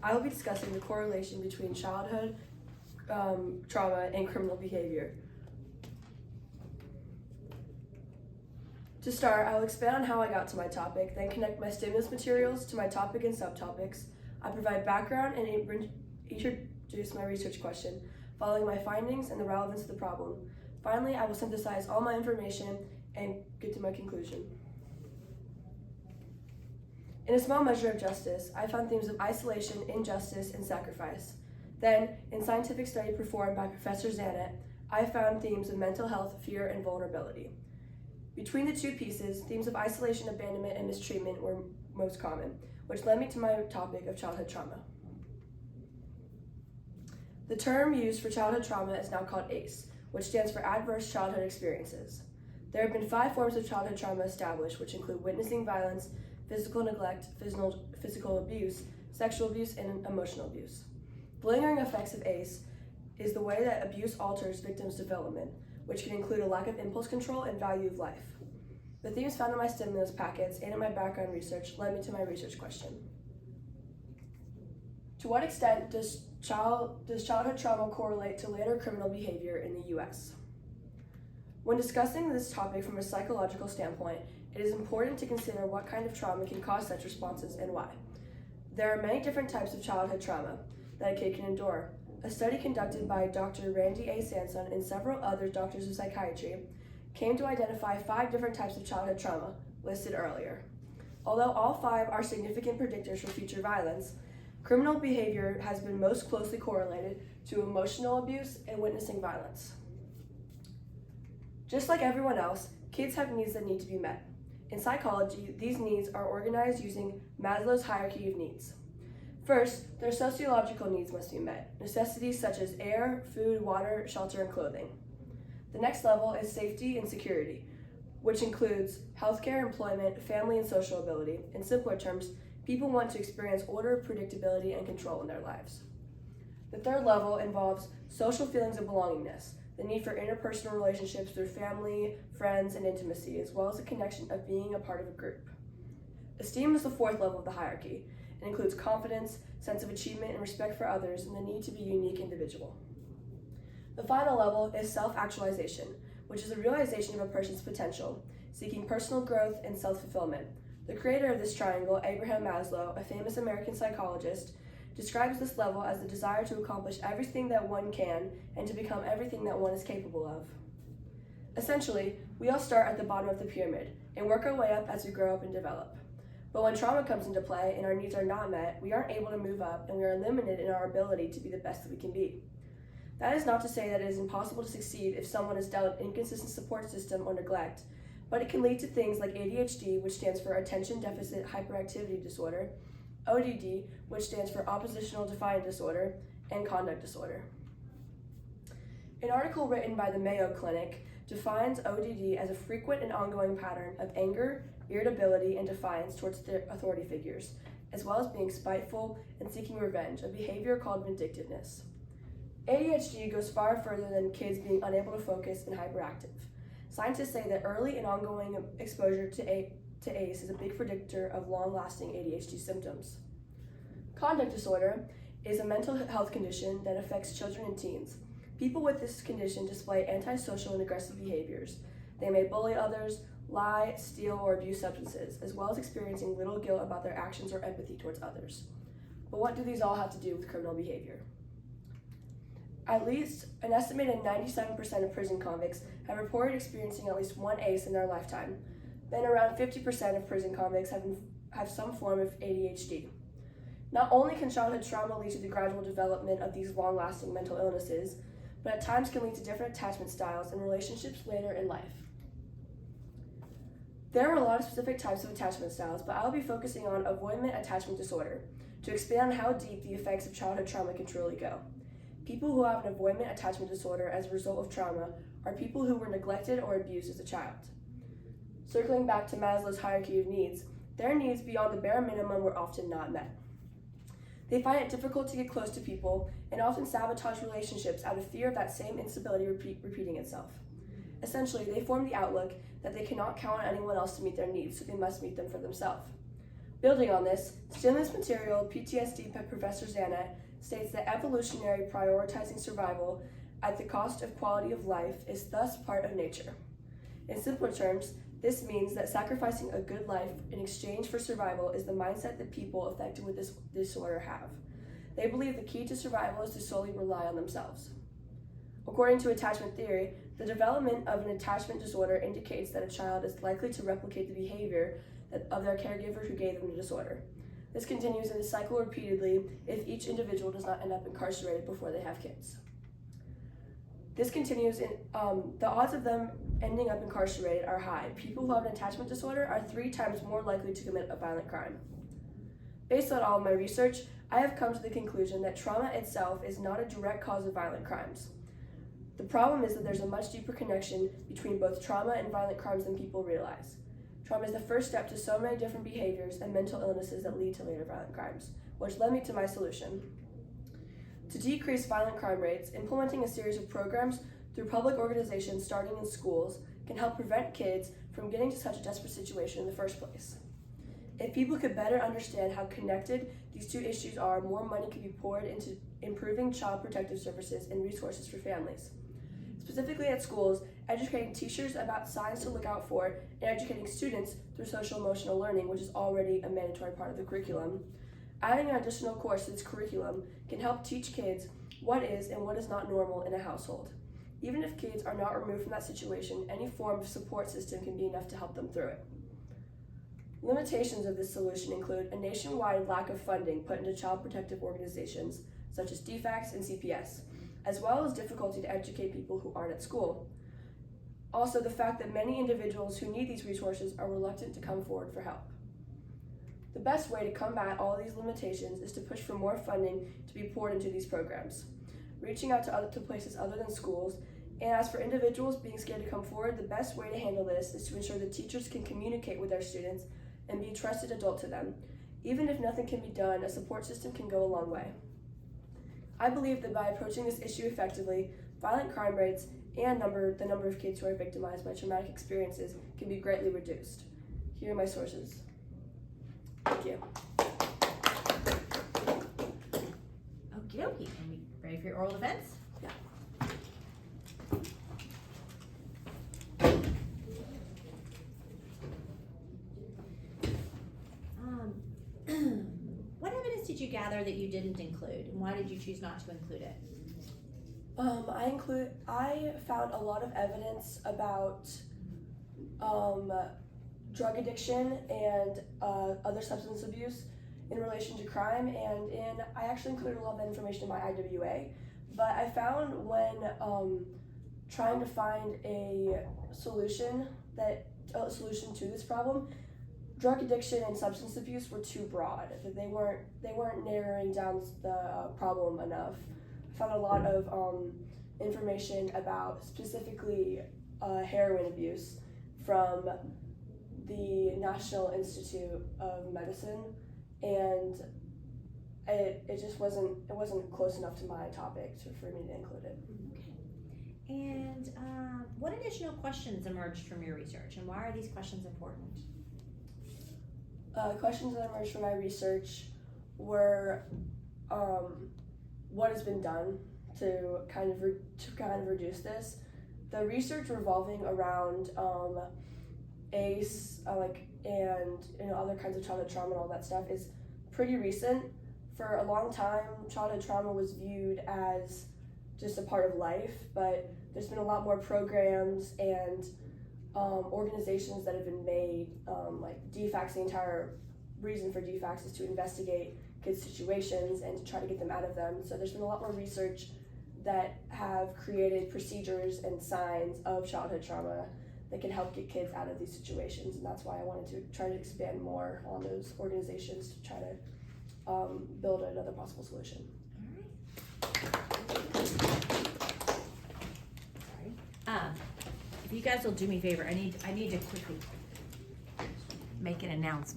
I will be discussing the correlation between childhood trauma and criminal behavior. To start, I will expand on how I got to my topic, then connect my stimulus materials to my topic and subtopics. I provide background and introduce my research question, following my findings and the relevance of the problem. Finally, I will synthesize all my information and get to my conclusion. In a small measure of justice, I found themes of isolation, injustice, and sacrifice. Then, in scientific study performed by Professor Zanet, I found themes of mental health, fear, and vulnerability. Between the two pieces, themes of isolation, abandonment, and mistreatment were most common, which led me to my topic of childhood trauma. The term used for childhood trauma is now called ACE, which stands for Adverse Childhood Experiences. There have been 5 forms of childhood trauma established, which include witnessing violence, physical neglect, physical abuse, sexual abuse, and emotional abuse. The lingering effects of ACE is the way that abuse alters victims' development, which can include a lack of impulse control and value of life. The themes found in my stimulus packets and in my background research led me to my research question. To what extent does childhood trauma correlate to later criminal behavior in the U.S.? When discussing this topic from a psychological standpoint, it is important to consider what kind of trauma can cause such responses and why. There are many different types of childhood trauma that a kid can endure. A study conducted by Dr. Randy A. Sanson and several other doctors of psychiatry came to identify 5 different types of childhood trauma listed earlier. Although all 5 are significant predictors for future violence, criminal behavior has been most closely correlated to emotional abuse and witnessing violence. Just like everyone else, kids have needs that need to be met. In psychology, these needs are organized using Maslow's hierarchy of needs. First, their sociological needs must be met, necessities such as air, food, water, shelter, and clothing. The next level is safety and security, which includes healthcare, employment, family, and social ability. In simpler terms, people want to experience order, predictability, and control in their lives. The third level involves social feelings of belongingness, the need for interpersonal relationships through family, friends, and intimacy, as well as the connection of being a part of a group. Esteem is the 4th level of the hierarchy. It includes confidence, sense of achievement, and respect for others, and the need to be a unique individual. The final level is self-actualization, which is a realization of a person's potential, seeking personal growth and self-fulfillment. The creator of this triangle, Abraham Maslow, a famous American psychologist, describes this level as the desire to accomplish everything that one can and to become everything that one is capable of. Essentially, we all start at the bottom of the pyramid and work our way up as we grow up and develop. But when trauma comes into play and our needs are not met, we aren't able to move up and we are limited in our ability to be the best that we can be. That is not to say that it is impossible to succeed if someone is dealt an inconsistent support system or neglect, but it can lead to things like ADHD, which stands for Attention Deficit Hyperactivity Disorder, ODD, which stands for Oppositional Defiant Disorder, and Conduct Disorder. An article written by the Mayo Clinic defines ODD as a frequent and ongoing pattern of anger, irritability, and defiance towards authority figures, as well as being spiteful and seeking revenge, a behavior called vindictiveness. ADHD goes far further than kids being unable to focus and hyperactive. Scientists say that early and ongoing exposure to ACE is a big predictor of long-lasting ADHD symptoms. Conduct disorder is a mental health condition that affects children and teens. People with this condition display antisocial and aggressive behaviors. They may bully others, lie, steal, or abuse substances, as well as experiencing little guilt about their actions or empathy towards others. But what do these all have to do with criminal behavior? At least an estimated 97% of prison convicts have reported experiencing at least one ACE in their lifetime. Then around 50% of prison convicts have some form of ADHD. Not only can childhood trauma lead to the gradual development of these long-lasting mental illnesses, but at times can lead to different attachment styles and relationships later in life. There are a lot of specific types of attachment styles, but I'll be focusing on avoidant attachment disorder to expand on how deep the effects of childhood trauma can truly go. People who have an avoidant attachment disorder as a result of trauma are people who were neglected or abused as a child. Circling back to Maslow's hierarchy of needs, their needs beyond the bare minimum were often not met. They find it difficult to get close to people and often sabotage relationships out of fear of that same instability repeating itself. Essentially, they form the outlook that they cannot count on anyone else to meet their needs, so they must meet them for themselves. Building on this, stimulus material PTSD by Professor Zanet states that evolutionary prioritizing survival at the cost of quality of life is thus part of nature. In simpler terms, this means that sacrificing a good life in exchange for survival is the mindset that people affected with this disorder have. They believe the key to survival is to solely rely on themselves. According to attachment theory, the development of an attachment disorder indicates that a child is likely to replicate the behavior of their caregiver who gave them the disorder. This continues in a cycle repeatedly if each individual does not end up incarcerated before they have kids. This continues in the odds of them ending up incarcerated are high. People who have an attachment disorder are 3 times more likely to commit a violent crime. Based on all of my research, I have come to the conclusion that trauma itself is not a direct cause of violent crimes. The problem is that there's a much deeper connection between both trauma and violent crimes than people realize. Trauma is the first step to so many different behaviors and mental illnesses that lead to later violent crimes, which led me to my solution. To decrease violent crime rates, implementing a series of programs through public organizations starting in schools can help prevent kids from getting to such a desperate situation in the first place. If people could better understand how connected these two issues are, more money could be poured into improving child protective services and resources for families. Specifically at schools, educating teachers about signs to look out for and educating students through social emotional learning, which is already a mandatory part of the curriculum. Adding an additional course to this curriculum can help teach kids what is and what is not normal in a household. Even if kids are not removed from that situation, any form of support system can be enough to help them through it. Limitations of this solution include a nationwide lack of funding put into child protective organizations such as DFACS and CPS, as well as difficulty to educate people who aren't at school. Also, the fact that many individuals who need these resources are reluctant to come forward for help. The best way to combat all of these limitations is to push for more funding to be poured into these programs, reaching out to places other than schools. And as for individuals being scared to come forward, the best way to handle this is to ensure that teachers can communicate with their students and be a trusted adult to them. Even if nothing can be done, a support system can go a long way. I believe that by approaching this issue effectively, violent crime rates and the number of kids who are victimized by traumatic experiences can be greatly reduced. Here are my sources. Thank you. Okie dokie. And we ready for your oral defense? Yeah. What evidence did you gather that you didn't include, and why did you choose not to include it? I found a lot of evidence about drug addiction and other substance abuse in relation to crime, and I actually included a lot of that information in my IWA. But I found when trying to find a solution to this problem, drug addiction and substance abuse were too broad. They weren't narrowing down the problem enough. I found a lot of information about specifically heroin abuse from the National Institute of Medicine, and it just wasn't close enough to my topic for me to include it. Okay. And what additional questions emerged from your research, and why are these questions important? Questions that emerged from my research were what has been done to kind of reduce this. The research revolving around ACE, and other kinds of childhood trauma and all that stuff is pretty recent. For a long time, childhood trauma was viewed as just a part of life, but there's been a lot more programs and organizations that have been made, like DFACS. The entire reason for DFACS is to investigate kids' situations and to try to get them out of them. So there's been a lot more research that have created procedures and signs of childhood trauma that can help get kids out of these situations, and that's why I wanted to try to expand more on those organizations to try to build another possible solution. All right. If you guys will do me a favor, I need to quickly make an announcement.